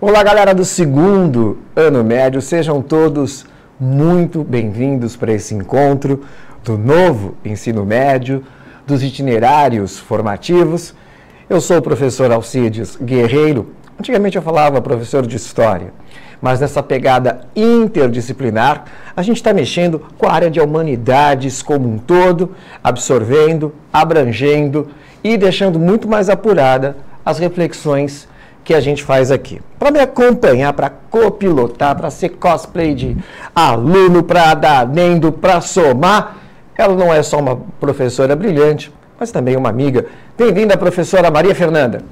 Olá, galera do segundo ano médio, sejam todos muito bem-vindos para esse encontro do novo ensino médio, dos itinerários formativos. Eu sou o professor Alcides Guerreiro, antigamente eu falava professor de História, mas nessa pegada interdisciplinar, a gente está mexendo com a área de humanidades como um todo, absorvendo, abrangendo e deixando muito mais apurada as reflexões que a gente faz aqui. Para me acompanhar, para copilotar, para ser cosplay de aluno, para dar adendo, para somar, ela não é só uma professora brilhante, mas também uma amiga. Bem-vinda, professora Maria Fernanda.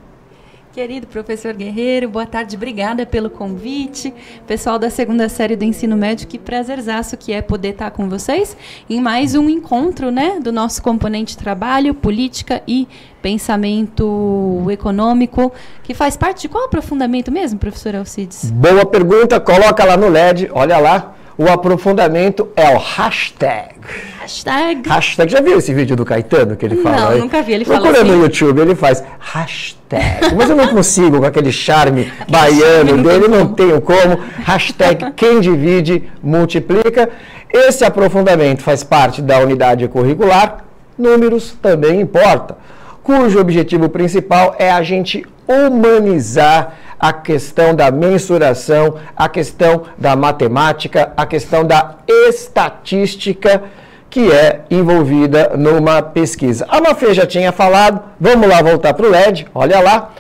Querido professor Guerreiro, boa tarde, obrigada pelo convite. Pessoal da segunda série do ensino médio, que prazerzaço que é poder estar com vocês em mais um encontro, né, do nosso componente trabalho, política e pensamento econômico, que faz parte de qual aprofundamento mesmo, professor Alcides? Boa pergunta, coloca lá no LED, olha lá. O aprofundamento é o hashtag. Hashtag. Já viu esse vídeo do Caetano que ele fala? Não, aí? Nunca vi. Ele fala Procura assim. No YouTube, ele faz hashtag. Mas eu não consigo com aquele charme baiano dele, não tenho como. Hashtag quem divide, multiplica. Esse aprofundamento faz parte da unidade curricular. Números também importa, cujo objetivo principal é a gente humanizar a questão da mensuração, a questão da matemática, a questão da estatística que é envolvida numa pesquisa. A Mafê já tinha falado, vamos lá voltar para o LED, olha lá.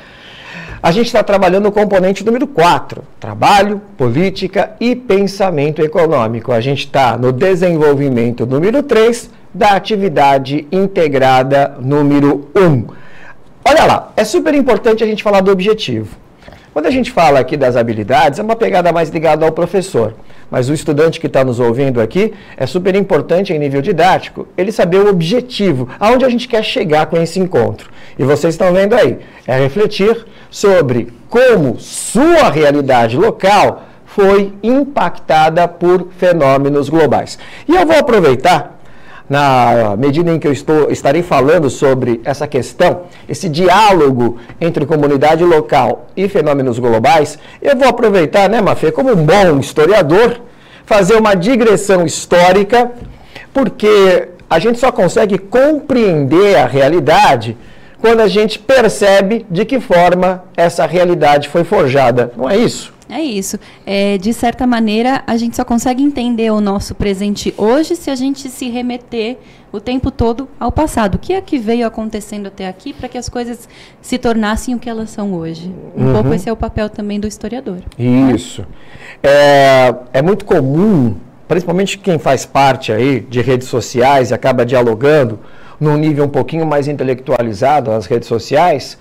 A gente está trabalhando o componente número 4, trabalho, política e pensamento econômico. A gente está no desenvolvimento número 3 da atividade integrada número 1. Olha lá, é super importante a gente falar do objetivo. Quando a gente fala aqui das habilidades, é uma pegada mais ligada ao professor. Mas o estudante que está nos ouvindo aqui, é super importante em nível didático, ele saber o objetivo, aonde a gente quer chegar com esse encontro. E vocês estão vendo aí, é refletir sobre como sua realidade local foi impactada por fenômenos globais. E eu vou aproveitar, na medida em que eu estarei falando sobre essa questão, esse diálogo entre comunidade local e fenômenos globais, eu vou aproveitar, né, Mafê, como um bom historiador, fazer uma digressão histórica, porque a gente só consegue compreender a realidade quando a gente percebe de que forma essa realidade foi forjada. Não é isso? É isso. De certa maneira, a gente só consegue entender o nosso presente hoje se a gente se remeter o tempo todo ao passado. O que é que veio acontecendo até aqui para que as coisas se tornassem o que elas são hoje? Um pouco esse é o papel também do historiador. Isso. Né? É muito comum, principalmente quem faz parte aí de redes sociais e acaba dialogando num nível um pouquinho mais intelectualizado nas redes sociais,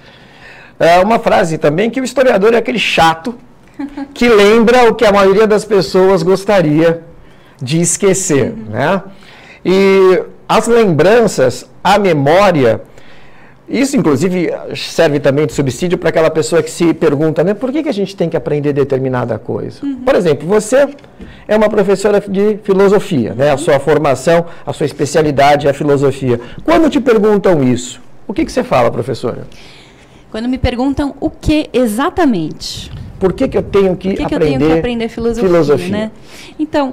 uma frase também que o historiador é aquele chato que lembra o que a maioria das pessoas gostaria de esquecer, né? E as lembranças, a memória, isso inclusive serve também de subsídio para aquela pessoa que se pergunta, né, por que a gente tem que aprender determinada coisa? Por exemplo, você é uma professora de filosofia, né? A sua formação, a sua especialidade é a filosofia. Quando te perguntam isso, o que você fala, professora? Quando me perguntam o que exatamente? Por que eu tenho que aprender filosofia? Né? Então,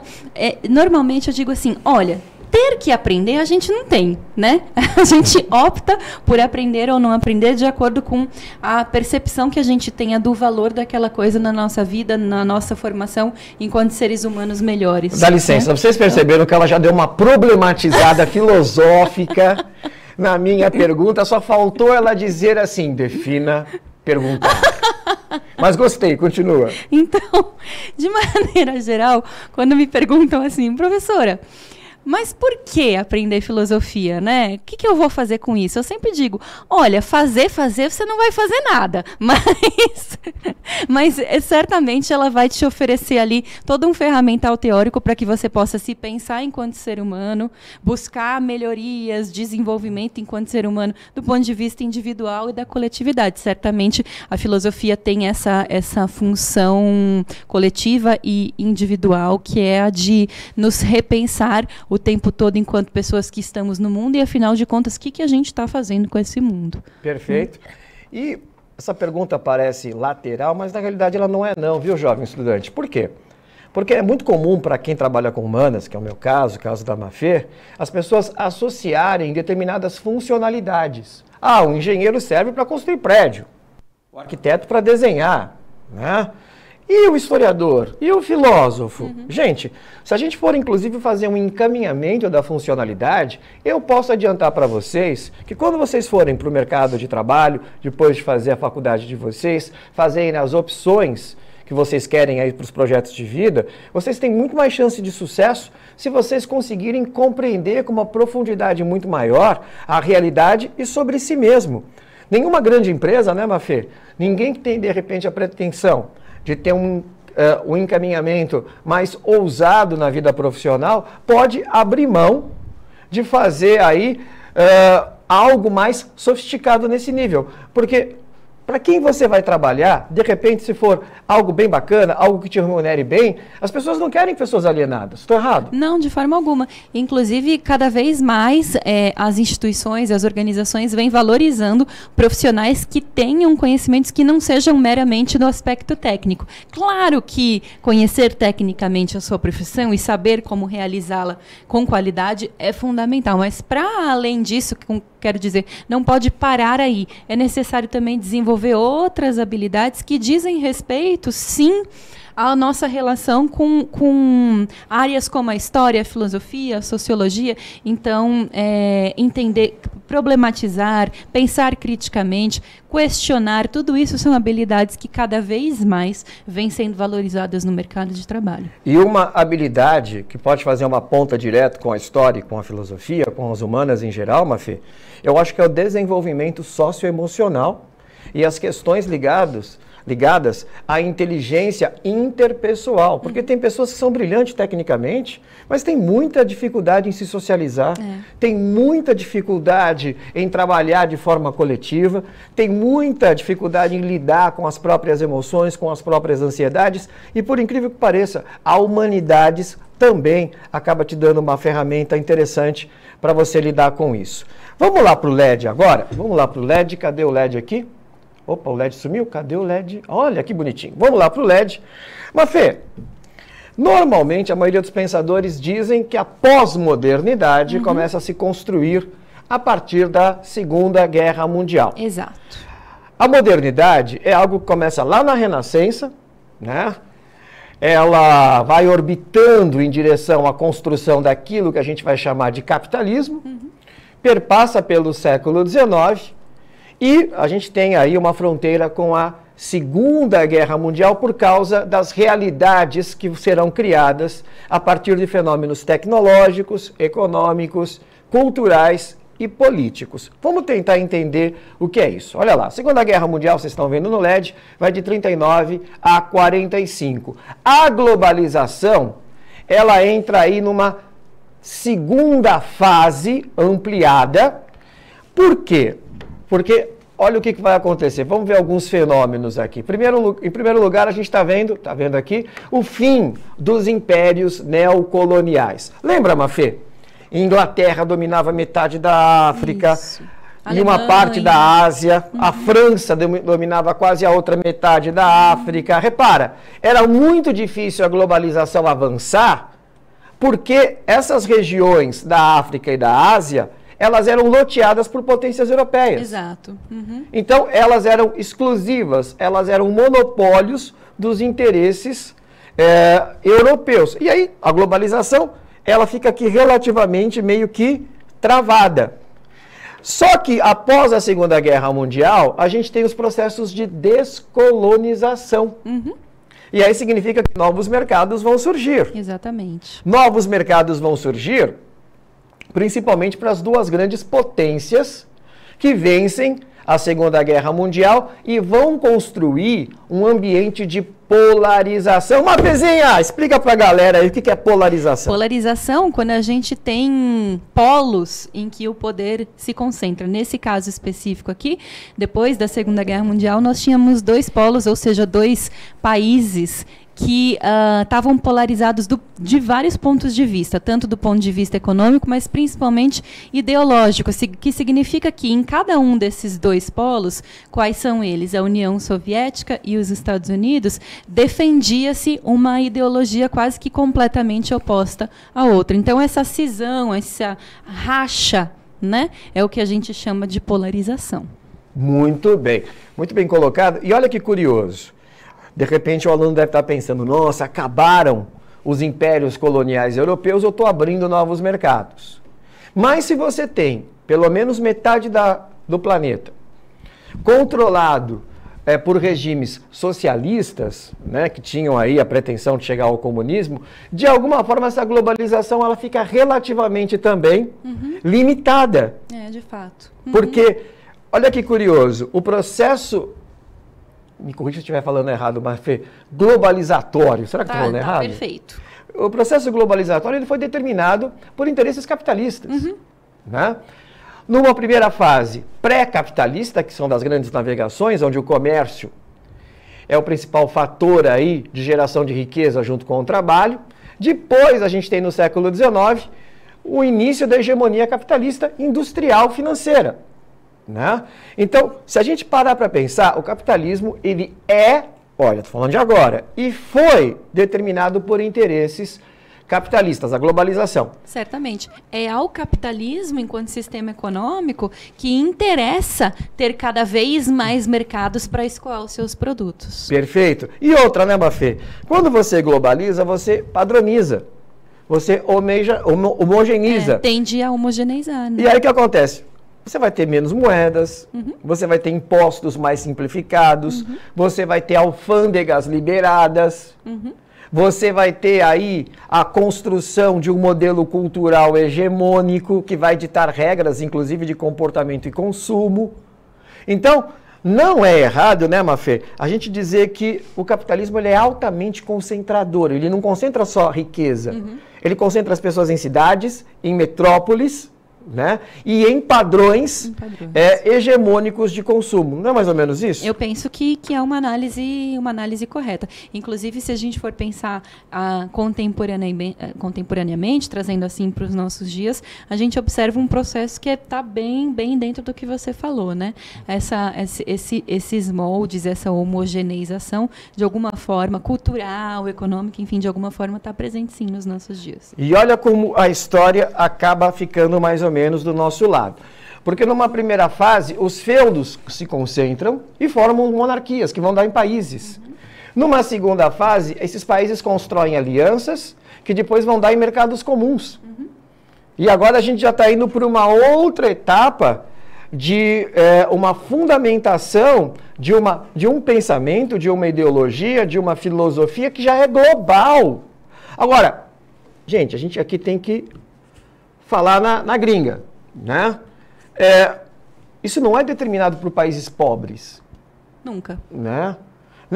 normalmente eu digo assim, olha, ter que aprender a gente não tem, né? A gente opta por aprender ou não aprender de acordo com a percepção que a gente tenha do valor daquela coisa na nossa vida, na nossa formação, enquanto seres humanos melhores. Dá licença, né? Vocês perceberam que ela já deu uma problematizada filosófica na minha pergunta, só faltou ela dizer assim, defina perguntar. Mas gostei, continua. Então, de maneira geral, quando me perguntam assim, professora, mas por que aprender filosofia, né? O que eu vou fazer com isso? Eu sempre digo, olha, fazer, você não vai fazer nada, mas certamente ela vai te oferecer ali todo um ferramental teórico para que você possa se pensar enquanto ser humano, buscar melhorias, desenvolvimento enquanto ser humano do ponto de vista individual e da coletividade. Certamente a filosofia tem essa função coletiva e individual, que é a de nos repensar o tempo todo enquanto pessoas que estamos no mundo e, afinal de contas, o que a gente está fazendo com esse mundo. Perfeito. E Essa pergunta parece lateral, mas na realidade ela não é não, viu, jovem estudante? Por quê? Porque é muito comum para quem trabalha com humanas, que é o meu caso, o caso da Mafê, as pessoas associarem determinadas funcionalidades. Ah, o engenheiro serve para construir prédio, o arquiteto para desenhar, né? E o historiador? E o filósofo? Gente, se a gente for inclusive fazer um encaminhamento da funcionalidade, eu posso adiantar para vocês que quando vocês forem para o mercado de trabalho, depois de fazer a faculdade de vocês, fazerem as opções que vocês querem aí para os projetos de vida, vocês têm muito mais chance de sucesso se vocês conseguirem compreender com uma profundidade muito maior a realidade e sobre si mesmo. Nenhuma grande empresa, né, Mafê? Ninguém que tem, de repente, a pretensão de ter um encaminhamento mais ousado na vida profissional, pode abrir mão de fazer aí algo mais sofisticado nesse nível. Porque para quem você vai trabalhar, de repente, se for algo bem bacana, algo que te remunere bem, as pessoas não querem pessoas alienadas. Estou errado? Não, de forma alguma. Inclusive, cada vez mais as instituições, as organizações vêm valorizando profissionais que tenham conhecimentos que não sejam meramente no aspecto técnico. Claro que conhecer tecnicamente a sua profissão e saber como realizá-la com qualidade é fundamental, mas para além disso, quero dizer, não pode parar aí. É necessário também desenvolver outras habilidades que dizem respeito, sim, à nossa relação com áreas como a história, a filosofia, a sociologia. Então, entender, problematizar, pensar criticamente, questionar, tudo isso são habilidades que cada vez mais vêm sendo valorizadas no mercado de trabalho. E uma habilidade que pode fazer uma ponta direta com a história, com a filosofia, com as humanas em geral, Mafê, eu acho que é o desenvolvimento socioemocional e as questões ligadas à inteligência interpessoal. Porque tem pessoas que são brilhantes tecnicamente, mas tem muita dificuldade em se socializar, tem muita dificuldade em trabalhar de forma coletiva, tem muita dificuldade em lidar com as próprias emoções, com as próprias ansiedades, e por incrível que pareça, a humanidades também acaba te dando uma ferramenta interessante para você lidar com isso. Vamos lá para o LED agora? Vamos lá para o LED, cadê o LED aqui? Opa, o LED sumiu? Cadê o LED? Olha que bonitinho. Vamos lá para o LED. Mafê, normalmente a maioria dos pensadores dizem que a pós-modernidade começa a se construir a partir da Segunda Guerra Mundial. Exato. A modernidade é algo que começa lá na Renascença, né? Ela vai orbitando em direção à construção daquilo que a gente vai chamar de capitalismo, perpassa pelo século XIX, e a gente tem aí uma fronteira com a Segunda Guerra Mundial por causa das realidades que serão criadas a partir de fenômenos tecnológicos, econômicos, culturais e políticos. Vamos tentar entender o que é isso. Olha lá, a Segunda Guerra Mundial, vocês estão vendo no LED, vai de 39 a 45. A globalização, ela entra aí numa segunda fase ampliada. Por quê? Porque olha o que vai acontecer. Vamos ver alguns fenômenos aqui. Em primeiro lugar, a gente está vendo aqui, o fim dos impérios neocoloniais. Lembra, Mafê? Inglaterra dominava metade da África e uma parte da Ásia. A França dominava quase a outra metade da África. Repara, era muito difícil a globalização avançar, porque essas regiões da África e da Ásia, elas eram loteadas por potências europeias. Exato. Então, elas eram exclusivas, elas eram monopólios dos interesses europeus. E aí, a globalização, ela fica aqui relativamente meio que travada. Só que, após a Segunda Guerra Mundial, a gente tem os processos de descolonização. E aí significa que novos mercados vão surgir. Exatamente. Novos mercados vão surgir principalmente para as duas grandes potências que vencem a Segunda Guerra Mundial e vão construir um ambiente de polarização. Mafezinha, explica para a galera aí o que é polarização. Polarização, quando a gente tem polos em que o poder se concentra. Nesse caso específico aqui, depois da Segunda Guerra Mundial, nós tínhamos dois polos, ou seja, dois países que estavam polarizados de vários pontos de vista, tanto do ponto de vista econômico, mas principalmente ideológico, que significa que em cada um desses dois polos, quais são eles? A União Soviética e os Estados Unidos, defendia-se uma ideologia quase que completamente oposta à outra. Então, essa cisão, essa racha, né, é o que a gente chama de polarização. Muito bem colocado. E olha que curioso. De repente o aluno deve estar pensando, nossa, acabaram os impérios coloniais europeus, eu estou abrindo novos mercados. Mas se você tem pelo menos metade do planeta controlado por regimes socialistas, né, que tinham aí a pretensão de chegar ao comunismo, de alguma forma essa globalização ela fica relativamente também limitada. De fato. Porque, olha que curioso, o processo, me corrija se eu estiver falando errado, mas globalizatório, será que estou falando errado? Perfeito. O processo globalizatório ele foi determinado por interesses capitalistas. Né? Numa primeira fase pré-capitalista, que são das grandes navegações, onde o comércio é o principal fator aí de geração de riqueza junto com o trabalho. Depois a gente tem no século XIX o início da hegemonia capitalista industrial financeira. Né? Então, se a gente parar para pensar, o capitalismo ele olha, estou falando de agora, e foi determinado por interesses capitalistas, a globalização. Certamente. É ao capitalismo, enquanto sistema econômico, que interessa ter cada vez mais mercados para escoar os seus produtos. Perfeito. E outra, né, Mafê? Quando você globaliza, você padroniza. Você homogeneiza. Tende a homogeneizar. Né? E aí o que acontece? Você vai ter menos moedas, você vai ter impostos mais simplificados, você vai ter alfândegas liberadas, você vai ter aí a construção de um modelo cultural hegemônico que vai ditar regras, inclusive de comportamento e consumo. Então, não é errado, né, Mafê, a gente dizer que o capitalismo ele é altamente concentrador, ele não concentra só riqueza, ele concentra as pessoas em cidades, em metrópoles, né? E em padrões hegemônicos de consumo. Não é mais ou menos isso? Eu penso que é uma análise correta. Inclusive, se a gente for pensar contemporaneamente, trazendo assim para os nossos dias, a gente observa um processo que está bem dentro do que você falou, né? Esses moldes, essa homogeneização, de alguma forma, cultural, econômica, enfim, de alguma forma está presente sim nos nossos dias. E olha como a história acaba ficando mais ou menos do nosso lado. Porque numa primeira fase, os feudos se concentram e formam monarquias, que vão dar em países. Numa segunda fase, esses países constroem alianças, que depois vão dar em mercados comuns. E agora a gente já está indo para uma outra etapa de uma fundamentação de um pensamento, de uma ideologia, de uma filosofia que já é global. Agora, gente, a gente aqui tem que falar na gringa, né? Isso não é determinado por países pobres. Nunca. Né?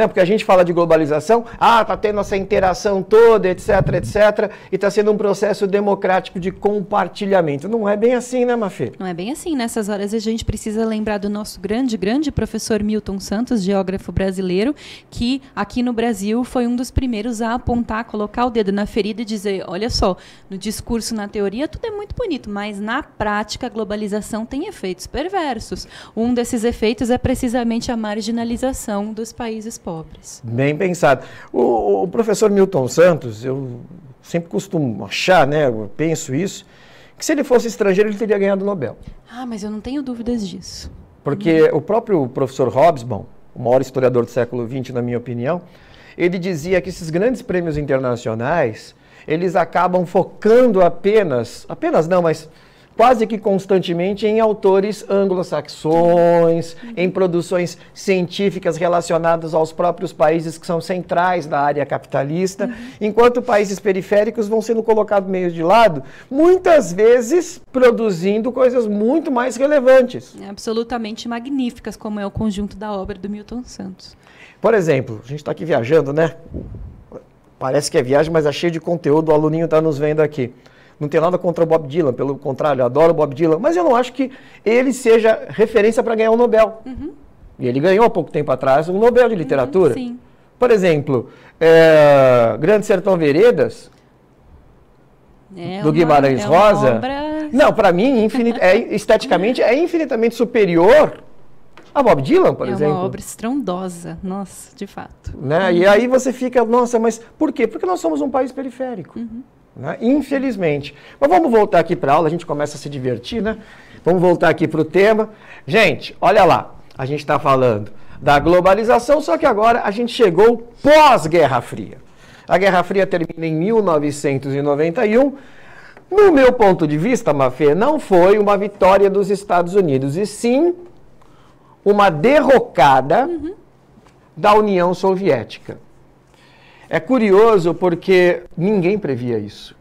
Porque a gente fala de globalização, está tendo essa interação toda, etc, e está sendo um processo democrático de compartilhamento. Não é bem assim, né, Mafê? Não é bem assim. Nessas horas a gente precisa lembrar do nosso grande professor Milton Santos, geógrafo brasileiro, que aqui no Brasil foi um dos primeiros a apontar, colocar o dedo na ferida e dizer, olha só, no discurso, na teoria, tudo é muito bonito, mas na prática a globalização tem efeitos perversos. Um desses efeitos é precisamente a marginalização dos países pobres. Bem pensado. O professor Milton Santos, eu sempre costumo achar, né, eu penso isso, que se ele fosse estrangeiro ele teria ganhado o Nobel. Mas eu não tenho dúvidas disso. Porque o próprio professor Hobsbawm, o maior historiador do século XX, na minha opinião, ele dizia que esses grandes prêmios internacionais, eles acabam focando apenas não, mas quase que constantemente em autores anglo-saxões, em produções científicas relacionadas aos próprios países que são centrais da área capitalista, enquanto países periféricos vão sendo colocados meio de lado, muitas vezes produzindo coisas muito mais relevantes. Absolutamente magníficas, como é o conjunto da obra do Milton Santos. Por exemplo, a gente está aqui viajando, né? Parece que é viagem, mas é cheio de conteúdo, o aluninho está nos vendo aqui. Não tem nada contra o Bob Dylan, pelo contrário, eu adoro o Bob Dylan, mas eu não acho que ele seja referência para ganhar um Nobel. E ele ganhou há pouco tempo atrás um Nobel de literatura. Sim. Por exemplo, Grande Sertão Veredas, do Guimarães Rosa. Não, para mim, esteticamente, é infinitamente superior a Bob Dylan, por exemplo. É uma obra estrondosa, nossa, de fato. Né? E aí você fica, nossa, mas por quê? Porque nós somos um país periférico, né? Infelizmente. Mas vamos voltar aqui para a aula, a gente começa a se divertir, né? Vamos voltar aqui para o tema. Gente, olha lá, a gente está falando da globalização, só que agora a gente chegou pós-Guerra Fria. A Guerra Fria termina em 1991. No meu ponto de vista, Mafê, não foi uma vitória dos Estados Unidos, e sim uma derrocada da União Soviética. É curioso porque ninguém previa isso.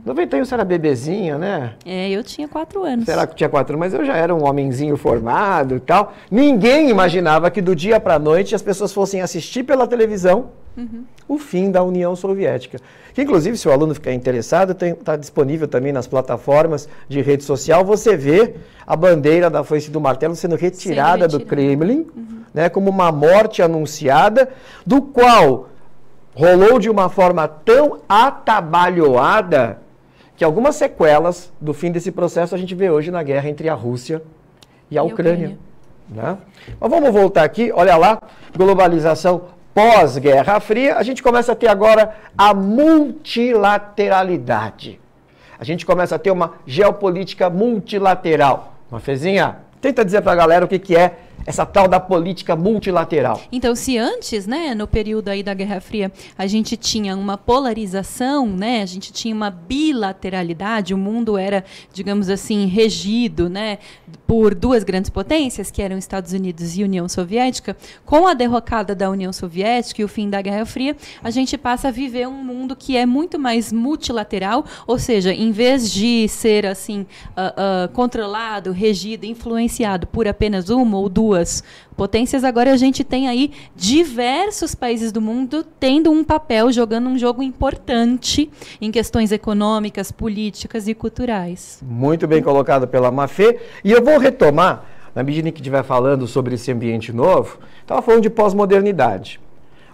91 você era bebezinha, né? Eu tinha 4 anos. Será que tinha 4 anos? Mas eu já era um homenzinho formado e tal. Ninguém imaginava que do dia para a noite as pessoas fossem assistir pela televisão o fim da União Soviética. Que, inclusive, se o aluno ficar interessado, está disponível também nas plataformas de rede social. Você vê a bandeira da Foice e do Martelo sendo retirada do Kremlin, né, como uma morte anunciada, do qual rolou de uma forma tão atabalhoada que algumas sequelas do fim desse processo a gente vê hoje na guerra entre a Rússia e a Ucrânia. Né? Mas vamos voltar aqui, olha lá, globalização pós-Guerra Fria, a gente começa a ter agora a multilateralidade. A gente começa a ter uma geopolítica multilateral. Mafezinha, tenta dizer para a galera o que é essa tal da política multilateral. Então, se antes, né, no período aí da Guerra Fria, a gente tinha uma polarização, né, a gente tinha uma bilateralidade, o mundo era, digamos assim, regido, né, por 2 grandes potências, que eram Estados Unidos e União Soviética. Com a derrocada da União Soviética e o fim da Guerra Fria, a gente passa a viver um mundo que é muito mais multilateral, ou seja, em vez de ser assim controlado, regido, influenciado por apenas uma ou 2 potências, agora a gente tem aí diversos países do mundo tendo um papel, jogando um jogo importante em questões econômicas, políticas e culturais. Muito bem colocado pela Mafê. E eu vou retomar, na medida em que estiver falando sobre esse ambiente novo, estava falando de pós-modernidade.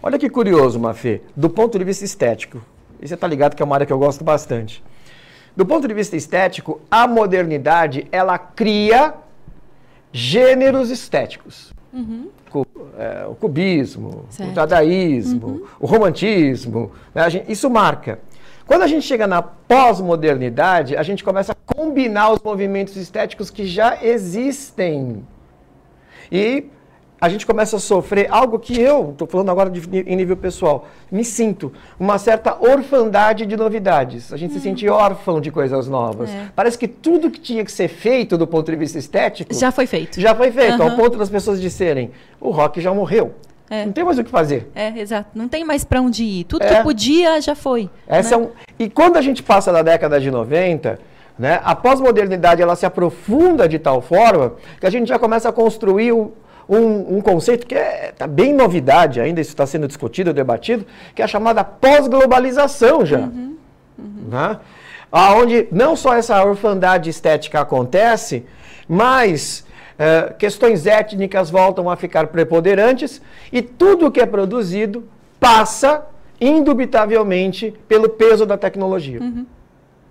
Olha que curioso, Mafê, do ponto de vista estético. E você está ligado que é uma área que eu gosto bastante. Do ponto de vista estético, a modernidade, ela cria gêneros estéticos. O cubismo, certo. O dadaísmo, o romantismo, né? Isso marca. Quando a gente chega na pós-modernidade, a gente começa a combinar os movimentos estéticos que já existem. E a gente começa a sofrer algo que eu, estou falando agora em nível pessoal, me sinto uma certa orfandade de novidades. A gente se sente órfão de coisas novas. Parece que tudo que tinha que ser feito do ponto de vista estético... Já foi feito. Já foi feito, ao ponto das pessoas disserem, o rock já morreu. Não tem mais o que fazer. Exato. Não tem mais para onde ir. Tudo que podia já foi. E quando a gente passa da década de 90... né, a pós-modernidade ela se aprofunda de tal forma que a gente já começa a construir um conceito que está bem novidade, ainda isso está sendo discutido, debatido, que é a chamada pós-globalização já. Né? Onde não só essa orfandade estética acontece, mas questões étnicas voltam a ficar preponderantes e tudo o que é produzido passa, indubitavelmente, pelo peso da tecnologia.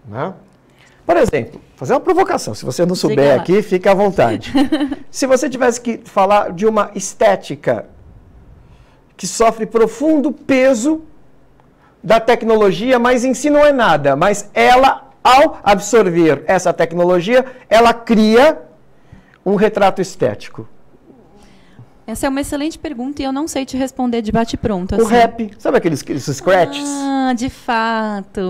Né? Por exemplo, fazer uma provocação, se você não souber aqui, fica à vontade. Se você tivesse que falar de uma estética que sofre profundo peso da tecnologia, mas em si não é nada, mas ela, ao absorver essa tecnologia, ela cria um retrato estético. Essa é uma excelente pergunta e eu não sei te responder de bate-pronto. O rap, sabe aqueles scratches? De fato.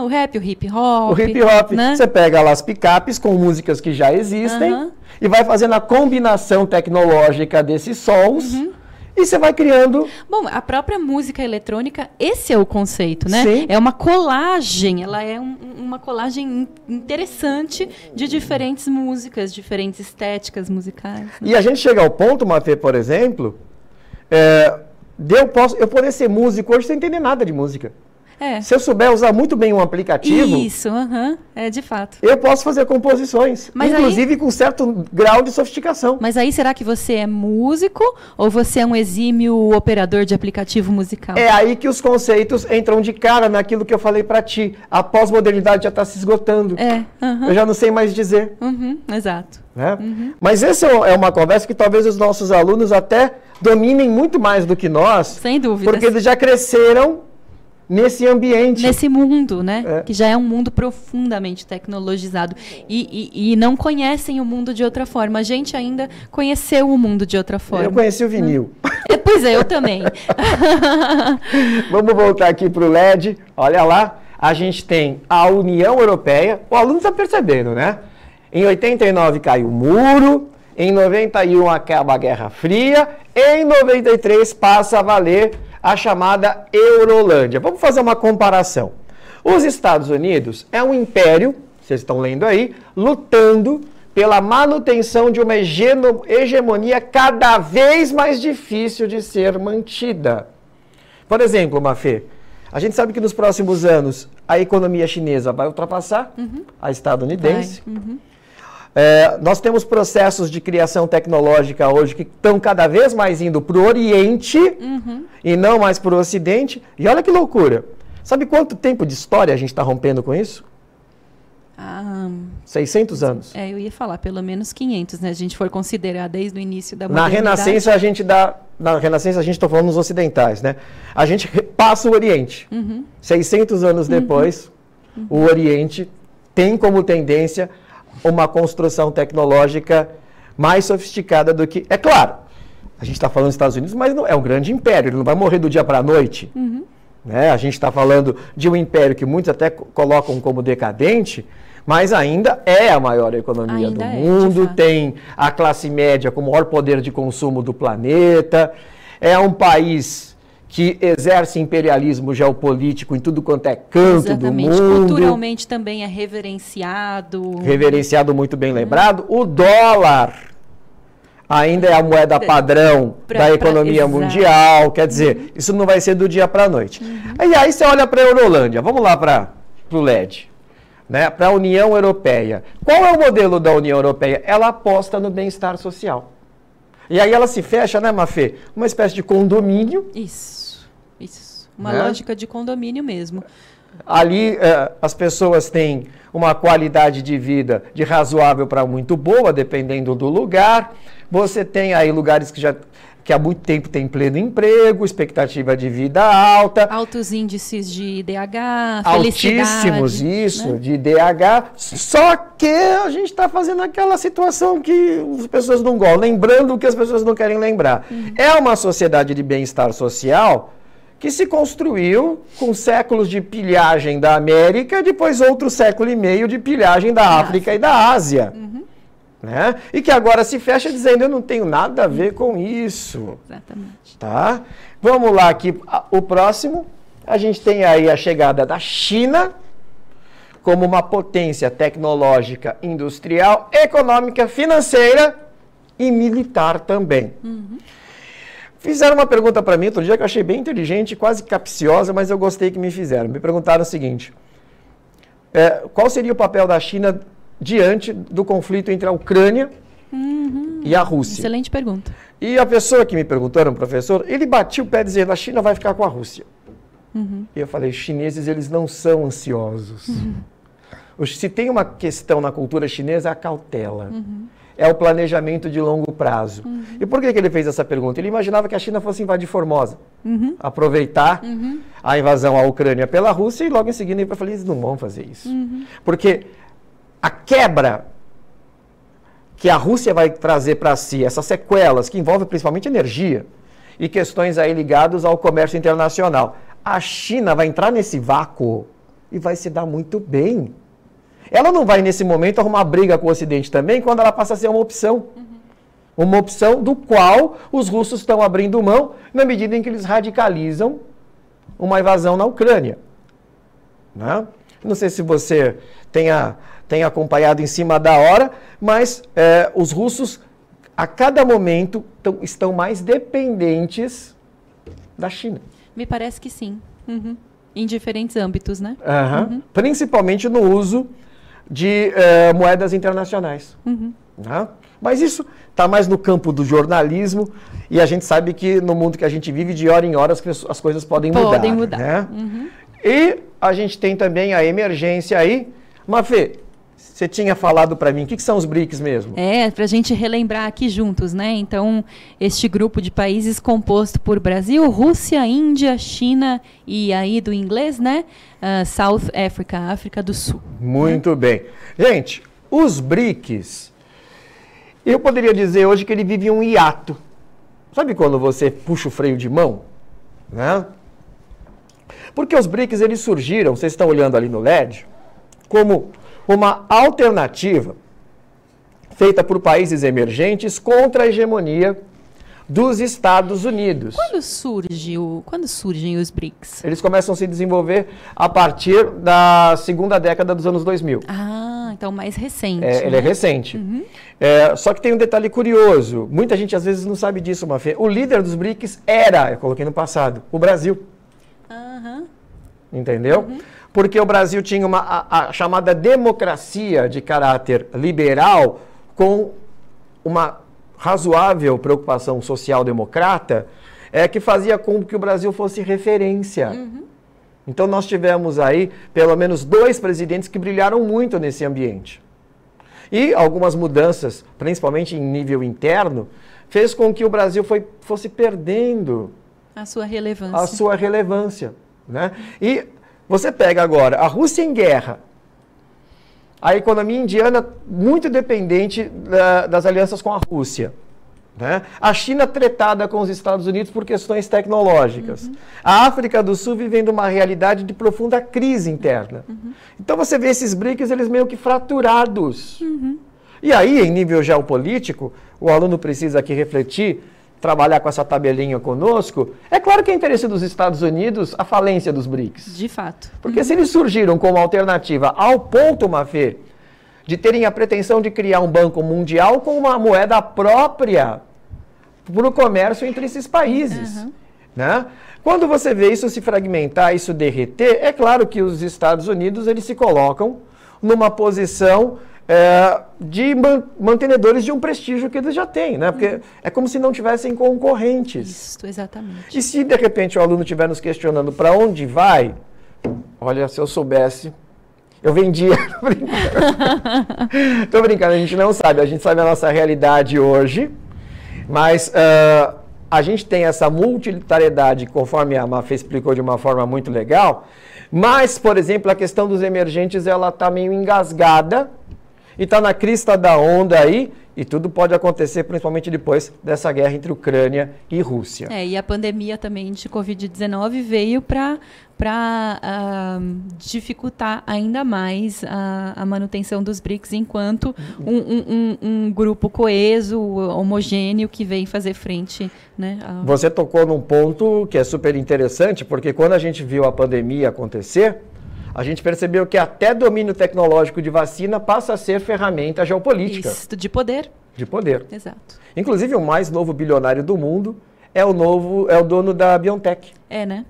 O rap, o hip-hop. O hip-hop. Né? Você pega lá as picapes com músicas que já existem e vai fazendo a combinação tecnológica desses sons e você vai criando... Bom, a própria música eletrônica, esse é o conceito, né? Sim. É uma colagem, ela é uma colagem interessante de diferentes músicas, diferentes estéticas musicais. Né? E a gente chega ao ponto, Mafê, por exemplo, eu poder ser músico hoje sem entender nada de música. Se eu souber usar muito bem um aplicativo... Isso, é de fato. Eu posso fazer composições, mas inclusive com certo grau de sofisticação. Mas aí, será que você é músico ou você é um exímio operador de aplicativo musical? É aí que os conceitos entram de cara naquilo que eu falei para ti. A pós-modernidade já está se esgotando. Eu já não sei mais dizer. Exato. Né? Mas essa é uma conversa que talvez os nossos alunos até dominem muito mais do que nós. Sem dúvida. Porque eles já cresceram nesse ambiente. Nesse mundo, né? Que já é um mundo profundamente tecnologizado. E não conhecem o mundo de outra forma. A gente ainda conheceu o mundo de outra forma. Eu conheci o vinil. Pois é, eu também. Vamos voltar aqui para o LED. Olha lá, a gente tem a União Europeia. O aluno está percebendo, né? Em 89 caiu o muro, em 91 acaba a Guerra Fria, em 93 passa a valer a chamada Eurolândia. Vamos fazer uma comparação. Os Estados Unidos é um império, vocês estão lendo aí, lutando pela manutenção de uma hegemonia cada vez mais difícil de ser mantida. Por exemplo, Mafê, a gente sabe que nos próximos anos a economia chinesa vai ultrapassar a estadunidense. Nós temos processos de criação tecnológica hoje que estão cada vez mais indo para o Oriente e não mais para o Ocidente. E olha que loucura. Sabe quanto tempo de história a gente está rompendo com isso? 600 anos. Eu ia falar, pelo menos 500, né? Se a gente for considerar desde o início da modernidade. Na Renascença a gente está falando nos ocidentais, né? A gente passa o Oriente. 600 anos depois, o Oriente tem como tendência uma construção tecnológica mais sofisticada do que... É claro, a gente está falando dos Estados Unidos, mas não é um grande império, ele não vai morrer do dia para a noite. Né? A gente está falando de um império que muitos até colocam como decadente, mas ainda é a maior economia do mundo, tem a classe média com o maior poder de consumo do planeta, é um país que exerce imperialismo geopolítico em tudo quanto é canto do mundo. Culturalmente também é reverenciado. Reverenciado, muito bem lembrado. O dólar ainda é a moeda padrão da economia mundial. Quer dizer, isso não vai ser do dia para a noite. E aí você olha para a Eurolândia. Vamos lá para o LED. Né? Para a União Europeia. Qual é o modelo da União Europeia? Ela aposta no bem-estar social. E aí ela se fecha, né, Mafê? Uma espécie de condomínio. Isso. Uma lógica de condomínio mesmo. Ali as pessoas têm uma qualidade de vida de razoável para muito boa, dependendo do lugar. Você tem aí lugares que há muito tempo tem pleno emprego, expectativa de vida alta. Altos índices de IDH, altíssimos, isso, né? De IDH. Só que a gente está fazendo aquela situação que as pessoas não gostam, lembrando o que as pessoas não querem lembrar. É uma sociedade de bem-estar social que se construiu com séculos de pilhagem da América, depois outro século e meio de pilhagem da África e da Ásia. Né? E que agora se fecha dizendo, eu não tenho nada a ver com isso. Exatamente. Tá? Vamos lá aqui, o próximo. A gente tem aí a chegada da China como uma potência tecnológica, industrial, econômica, financeira e militar também. Fizeram uma pergunta para mim outro dia que eu achei bem inteligente, quase capciosa, mas eu gostei que me fizeram. Me perguntaram o seguinte, qual seria o papel da China diante do conflito entre a Ucrânia e a Rússia? Excelente pergunta. E a pessoa que me perguntou, era um professor, ele batia o pé dizendo, a China vai ficar com a Rússia. E eu falei, os chineses, eles não são ansiosos. Se tem uma questão na cultura chinesa, é a cautela. É o planejamento de longo prazo. E por que ele fez essa pergunta? Ele imaginava que a China fosse invadir Formosa, aproveitar a invasão à Ucrânia pela Rússia e logo em seguida eu falei, eles não vão fazer isso. Porque a quebra que a Rússia vai trazer para si, essas sequelas que envolvem principalmente energia e questões aí ligadas ao comércio internacional, a China vai entrar nesse vácuo e vai se dar muito bem. Ela não vai, nesse momento, arrumar briga com o Ocidente também, quando ela passa a ser uma opção. Uma opção do qual os russos estão abrindo mão, na medida em que eles radicalizam uma invasão na Ucrânia. Né? Não sei se você tem acompanhado em cima da hora, mas os russos, a cada momento, estão mais dependentes da China. Me parece que sim. Em diferentes âmbitos, né? Principalmente no uso de moedas internacionais. Né? Mas isso está mais no campo do jornalismo e a gente sabe que no mundo que a gente vive, de hora em hora, as coisas podem mudar. Podem mudar. Né? E a gente tem também a emergência aí. Mafê, você tinha falado para mim, o que são os BRICS mesmo? Para a gente relembrar aqui juntos, né? Então, este grupo de países composto por Brasil, Rússia, Índia, China e aí do inglês, né? South Africa, África do Sul. Muito bem. Gente, os BRICS, eu poderia dizer hoje que ele vive um hiato. Sabe quando você puxa o freio de mão? Né? Porque os BRICS, eles surgiram, vocês estão olhando ali no LED, como uma alternativa feita por países emergentes contra a hegemonia dos Estados Unidos. Quando surgem os BRICS? Eles começam a se desenvolver a partir da segunda década dos anos 2000. Ah, então mais recente. Ele é recente. Só que tem um detalhe curioso. Muita gente às vezes não sabe disso, Mafê. O líder dos BRICS era, eu coloquei no passado, o Brasil. Entendeu? Porque o Brasil tinha a chamada democracia de caráter liberal com uma razoável preocupação social-democrata, que fazia com que o Brasil fosse referência. Então nós tivemos aí pelo menos 2 presidentes que brilharam muito nesse ambiente. E algumas mudanças, principalmente em nível interno, fez com que o Brasil fosse perdendo a sua relevância. Né? E você pega agora a Rússia em guerra, a economia indiana muito dependente das alianças com a Rússia. Né? A China tretada com os Estados Unidos por questões tecnológicas. A África do Sul vivendo uma realidade de profunda crise interna. Então você vê esses BRICS, eles meio que fraturados. E aí, em nível geopolítico, o aluno precisa aqui refletir, trabalhar com essa tabelinha conosco. É claro que é interesse dos Estados Unidos a falência dos BRICS. De fato. Porque se eles surgiram como alternativa ao ponto, Mafê, de terem a pretensão de criar um banco mundial com uma moeda própria para o comércio entre esses países. Né? Quando você vê isso se fragmentar, isso derreter, é claro que os Estados Unidos eles se colocam numa posição de mantenedores de um prestígio que eles já têm, né? Porque é como se não tivessem concorrentes. Isso, exatamente. E se de repente o aluno estiver nos questionando para onde vai, olha, se eu soubesse, eu vendia. Tô brincando, a gente não sabe, a gente sabe a nossa realidade hoje, mas a gente tem essa multiplicariedade, conforme a Mafê explicou de uma forma muito legal, mas, por exemplo, a questão dos emergentes, ela está meio engasgada, e está na crista da onda aí, e tudo pode acontecer, principalmente depois dessa guerra entre Ucrânia e Rússia. E a pandemia também de Covid-19 veio para dificultar ainda mais a manutenção dos BRICS enquanto um grupo coeso, homogêneo, que vem fazer frente. Né, Você tocou num ponto que é super interessante, porque quando a gente viu a pandemia acontecer, a gente percebeu que até domínio tecnológico de vacina passa a ser ferramenta geopolítica. Isso, de poder. De poder. Exato. Inclusive, o mais novo bilionário do mundo é o dono da BioNTech. Né?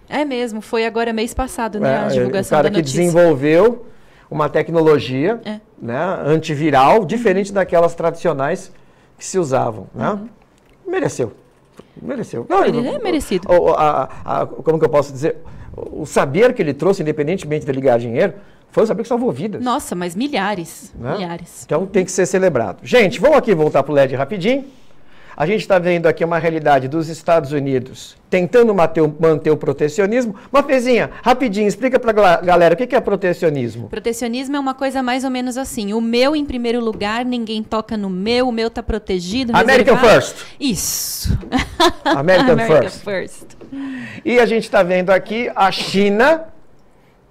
É mesmo, foi agora mês passado, né, a divulgação da notícia. O cara que desenvolveu uma tecnologia né, antiviral, diferente daquelas tradicionais que se usavam. Né? Mereceu. Não, ele é merecido. Como que eu posso dizer? O saber que ele trouxe, independentemente de ele ganhar dinheiro, foi um saber que salvou vidas. Nossa, mas milhares. Né? Milhares. Então tem que ser celebrado. Gente, vamos aqui voltar para o LED rapidinho. A gente está vendo aqui uma realidade dos Estados Unidos tentando manter o protecionismo. Mafezinha, rapidinho, explica para a galera o que é protecionismo. Protecionismo é uma coisa mais ou menos assim. O meu em primeiro lugar, ninguém toca no meu, o meu está protegido. American First. Isso. American First. E a gente está vendo aqui a China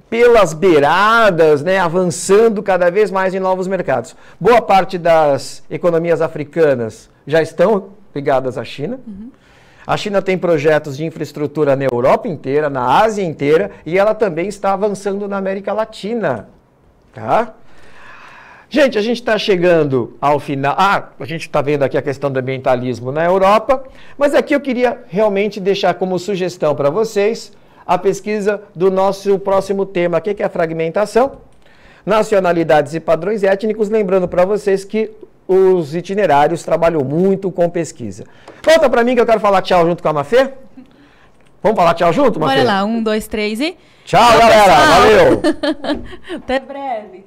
pelas beiradas, né, avançando cada vez mais em novos mercados. Boa parte das economias africanas já estão ligadas à China. A China tem projetos de infraestrutura na Europa inteira, na Ásia inteira, e ela também está avançando na América Latina. Tá? Gente, a gente está chegando ao final. A gente está vendo aqui a questão do ambientalismo na Europa, mas aqui eu queria realmente deixar como sugestão para vocês a pesquisa do nosso próximo tema aqui, que é a fragmentação, nacionalidades e padrões étnicos. Lembrando para vocês que os itinerários trabalham muito com pesquisa. Volta para mim que eu quero falar tchau junto com a Mafê. Vamos falar tchau junto, Mafê? Bora lá, 1, 2, 3 e... Tchau, galera. Pessoal. Valeu. Até breve.